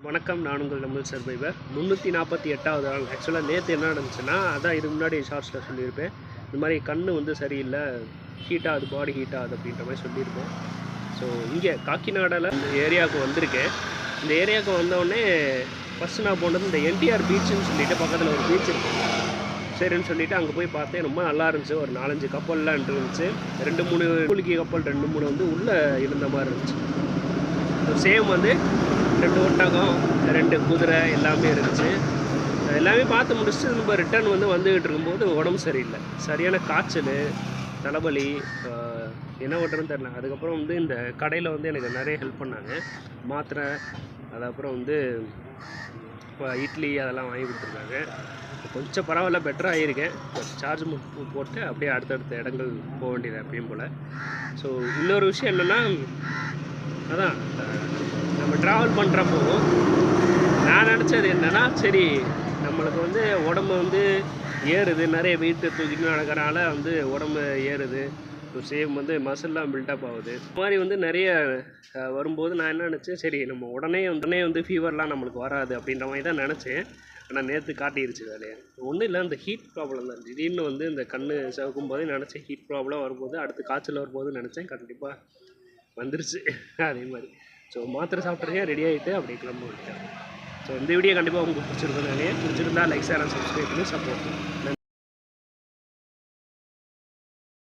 வணக்கம். நான் உங்கள் தமிழ் சர்வைவர். 348வது நாள். ஆக்சுவலாக நேற்று என்ன நடந்துச்சுன்னா, அதான் இதுக்கு முன்னாடி ஷார்ட்ஸில் சொல்லியிருப்பேன். இந்த மாதிரி கண் வந்து சரியில்லை, ஹீட் ஆகுது, பாடி ஹீட் ஆகுது அப்படின்ற மாதிரி சொல்லியிருப்பேன். ஸோ இங்கே காக்கிநாடாவில் இந்த ஏரியாவுக்கு வந்திருக்கேன். இந்த ஏரியாவுக்கு வந்தோடனே ஃபஸ்ட்டு நான் போனது இந்த என்டிஆர் பீச்சுன்னு சொல்லிட்டு பக்கத்தில் ஒரு பீச் இருக்குது. சரின்னு சொல்லிவிட்டு அங்கே போய் பார்த்தேன். ரொம்ப நல்லா இருந்துச்சு. ஒரு 4-5 கப்பல்லாம் இருந்துச்சு. 2-3 மூலிகை கப்பல் 2-3 வந்து உள்ளே இருந்த மாதிரி இருந்துச்சு. சேம் வந்து 2 ஒட்டகம் 2 குதிரை எல்லாமே இருந்துச்சு. எல்லாமே பார்த்து முடிச்சுட்டு நம்ம ரிட்டர்ன் வந்துக்கிட்டு இருக்கும்போது உடம்பு சரியில்லை. சரியான காய்ச்சல், தலைவலி, என்ன பண்ணுறதுன்னு தெரில. அதுக்கப்புறம் வந்து இந்த கடையில் வந்து எனக்கு நிறைய ஹெல்ப் பண்ணாங்க. மாத்திரை, அதுக்கப்புறம் வந்து இட்லி அதெல்லாம் வாங்கி கொடுத்துருக்காங்க. கொஞ்சம் பரவாயில்ல, பெட்டராக ஆகியிருக்கேன். சார்ஜ் போட்டு அப்படியே அடுத்தடுத்த இடங்கள் போக வேண்டியது எப்பயும் போல். ஸோ இன்னொரு விஷயம் என்னென்னா, அதான் நம்ம ட்ராவல் பண்ணுறப்போ நான் நினச்சது என்னென்னா, சரி நம்மளுக்கு வந்து உடம்பு வந்து ஏறுது, நிறைய வெயிட்டு தூக்கிட்டு நடக்கிறனால வந்து உடம்பு ஏறுது, சேம் வந்து மசில்லாம் பில்டப் ஆகுது. இந்த மாதிரி வந்து நிறைய வரும்போது நான் என்ன நினச்சேன், சரி நம்ம உடனே வந்து ஃபீவர்லாம் நம்மளுக்கு வராது அப்படின்ற மாதிரி தான் நினச்சேன். ஆனால் நேற்று காட்டிடுச்சு வேலையை. ஒன்றும் இல்லை, இந்த ஹீட் ப்ராப்ளம் தான். திடீர்னு வந்து இந்த கண் சிவக்கும் போதே நினச்சேன் ஹீட் ப்ராப்ளம் வரும்போது, அடுத்து காய்ச்சல் வரும்போது நினச்சேன், கண்டிப்பாக வந்துருச்சு. அதே மாதிரி ஸோ மாத்திரை சாப்பிட்ருக்கேன், ரெடி ஆகிட்டு அப்படியே கிளம்ப விட்டேன். ஸோ இந்த வீடியோ கண்டிப்பாக உங்களுக்கு பிடிச்சிருக்குன்னு நினைக்கிறேன். பிடிச்சிருந்தா லைக், ஷேர் அண்ட் சப்ஸ்கிரைப் பண்ணி சப்போர்ட் பண்ணுங்கள்.